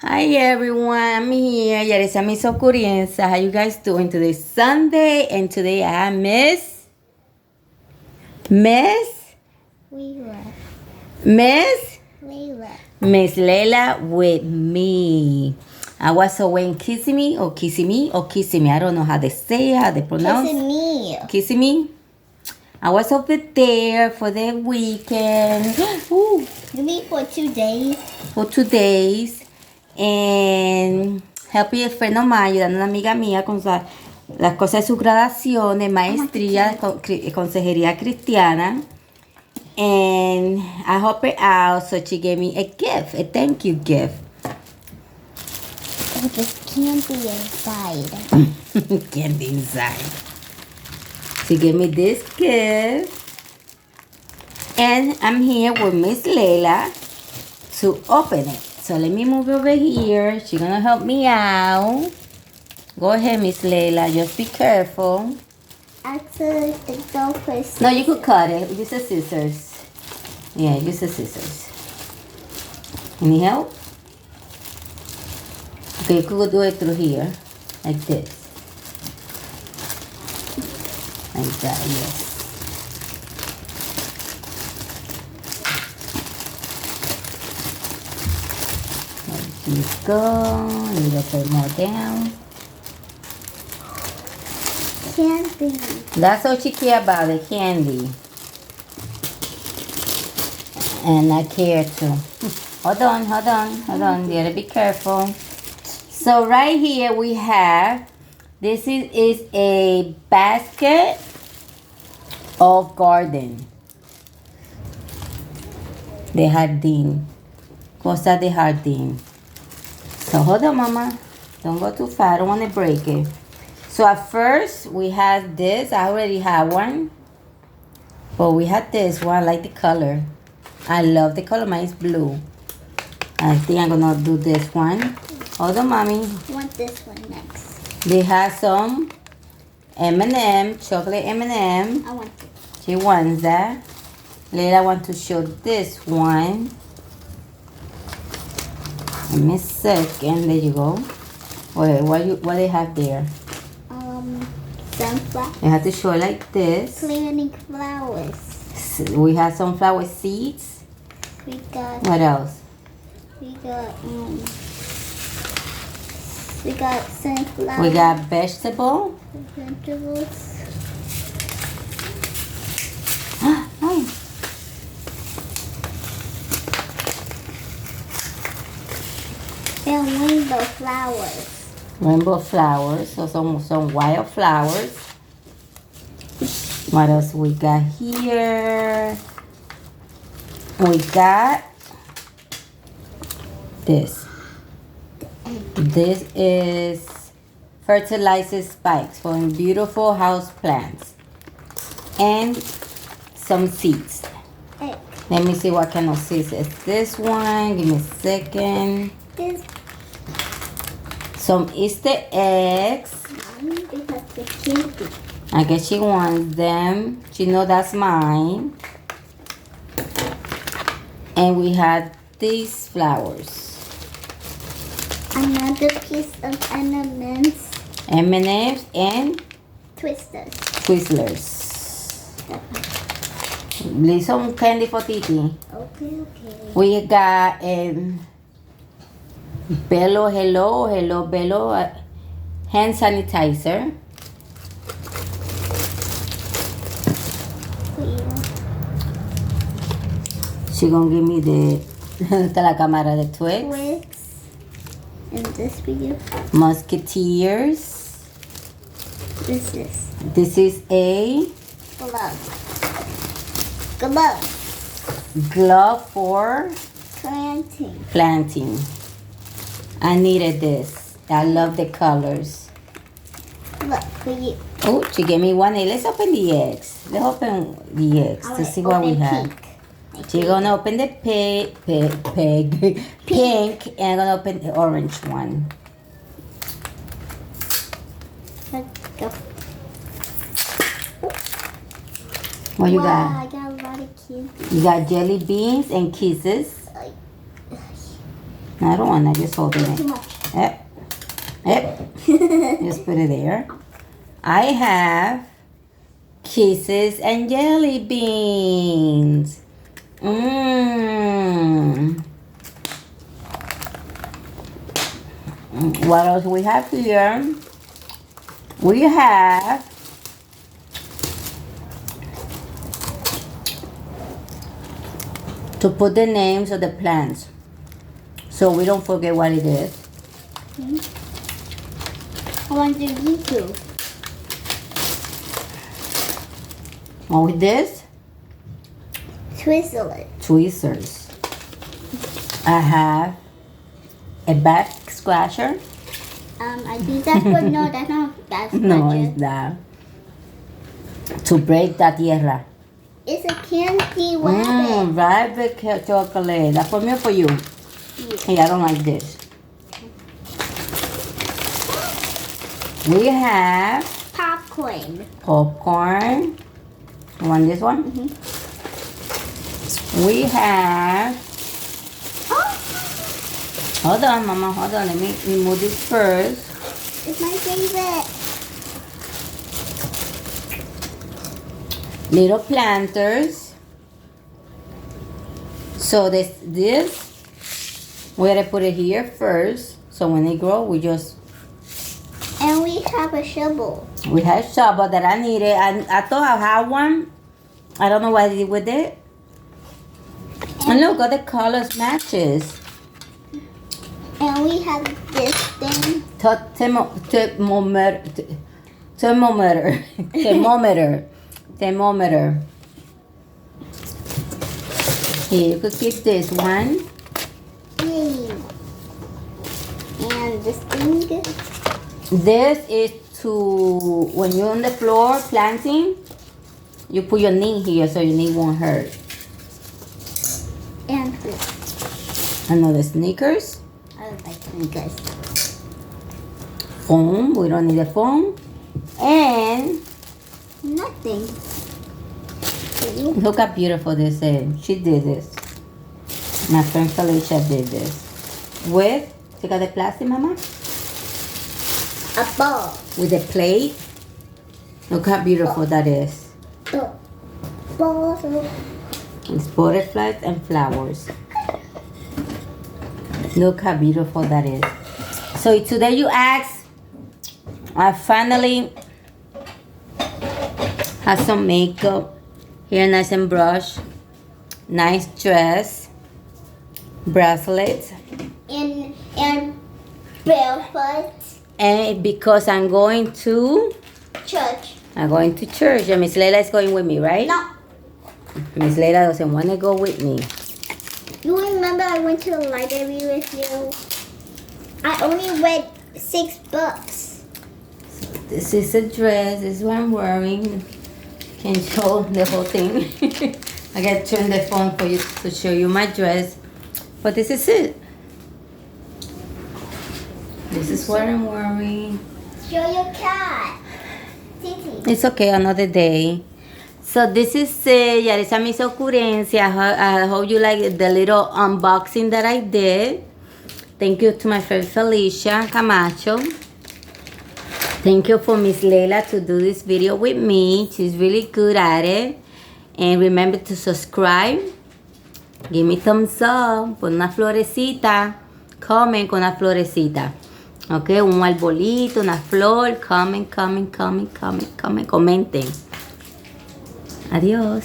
Hi everyone, I'm here. Yarisa Miss Ocurrencia. How you guys doing? Today's Sunday and today I have Laila. Miss Laila. Miss Laila with me. I was away kissing me or kissing me or kissing me. I don't know how they say it, how they pronounce Kissing me. Kissing me. I was over there for the weekend. Ooh, You mean for 2 days? for 2 days. And helping a friend of mine, ayudando a una amiga mía con las cosas de su graduación de maestría de consejería cristiana. And I helped her out, so she gave me a gift, a thank you gift. Oh, there's candy inside. Candy inside. She gave me this gift. And I'm here with Miss Laila to open it. So let me move over here. She's gonna help me out. Go ahead, Miss Laila. Just be careful. Actually, the dog first. No, you could cut it. Use the scissors. Yeah, use the scissors. Any help? Okay, you could do it through here. Like this. Like that, yes. Let this go. A little bit more down. Candy. That's all she care about, the candy. And I care too. Hold on. You gotta be careful. So right here we have, this is a basket of garden. De jardín. Cosa de jardín. So hold on, mama. Don't go too far. I don't want to break it. So at first we had this. I already have one. But we had this one. I like the color. I love the color. Mine is blue. I think I'm gonna do this one. Hold on, mommy. I want this one next. They have some M&M, chocolate M&M. I want it. She wants that. Later I want to show this one. Give me a second. There you go. Wait, what they have there? Sunflower. You have to show it like this. Planting flowers. We have sunflower seeds. We got. What else? We got sunflower. We got vegetable. Vegetables. Oh. And rainbow flowers. Rainbow flowers. So some wild flowers. What else we got here? We got this. This is fertilizer spikes for beautiful house plants. And some seeds. Egg. Let me see what kind of seeds is this one. Give me a second. This Some Easter eggs. one because the candy. I guess she wants them. She know that's mine. And we had these flowers. Another piece of M&M's. M&M's and Twisters. Twizzlers. Leave some candy for Titi. Okay. We got Hello Bello hand sanitizer. She gonna give me the la cámara de Twix. Twix. And this video. Musketeers. This is a Glove glove for planting. I needed this. I love the colors. Look for you. Oh, she gave me one egg. Let's open the eggs. Let's open the eggs to see what we have. She's gonna open the pink, and I'm gonna open the orange one. Let's go. What you Wow, got? I got a lot of candy. You got jelly beans and kisses. I don't want to just hold Too it. much. Yep. Yep. Just put it there. I have kisses and jelly beans. Mmm. What else we have here? We have to put the names of the plants so we don't forget what it is. I want to do too. And with this, Twizzle it. tweezers. I have a back scratcher. I think that's what. No, that's not. That's No, not it's that. To break the tierra. It's a candy rabbit. Rabbit chocolate. That's for me or for you? Hey, I don't like this. We have Popcorn. popcorn. You want this one? We have. Hold on, Mama. Hold on. Let me remove this first. It's my favorite. Little planters. So this we're gonna put it here first. So when they grow, we just. And we have a shovel. We have shovel that I needed. I thought I had one. I don't know what I did with it. And look, all the colors matches. And we have this thing. Thermometer. Here, you could keep this one. Yay. And this thing. This is to, when you're on the floor planting, you put your knee here so your knee won't hurt. And this. Another sneakers. I don't like sneakers. Foam, we don't need a foam. And Nothing. For you. look how beautiful this is. She did this. My friend Felicia did this. With, check out the plastic, Mama. A ball. With a plate. Look how beautiful that is. The balls. It's butterflies and flowers. Look how beautiful that is. So today you asked, I finally have some makeup. Here, nice and brush. Nice dress. Bracelets. And barefoot. And because I'm going to Church. church. And Miss Laila is going with me, right? No. Miss Laila doesn't want to go with me. You remember I went to the library with you? I only read 6 books. This is a dress. This is what I'm wearing. Can show the whole thing. I gotta turn the phone for you to show you my dress. But this is it. This is what I'm wearing. Show your cat. Titi. It's okay, another day. So this is Yaritza Mis Ocurrencia. I hope you like the little unboxing that I did. Thank you to my friend Felicia Camacho. Thank you for Miss Laila to do this video with me. She's really good at it. And remember to subscribe. Give me thumbs up. Pon una florecita. Comment con una florecita. Ok, un arbolito, una flor. Comenten. Adiós.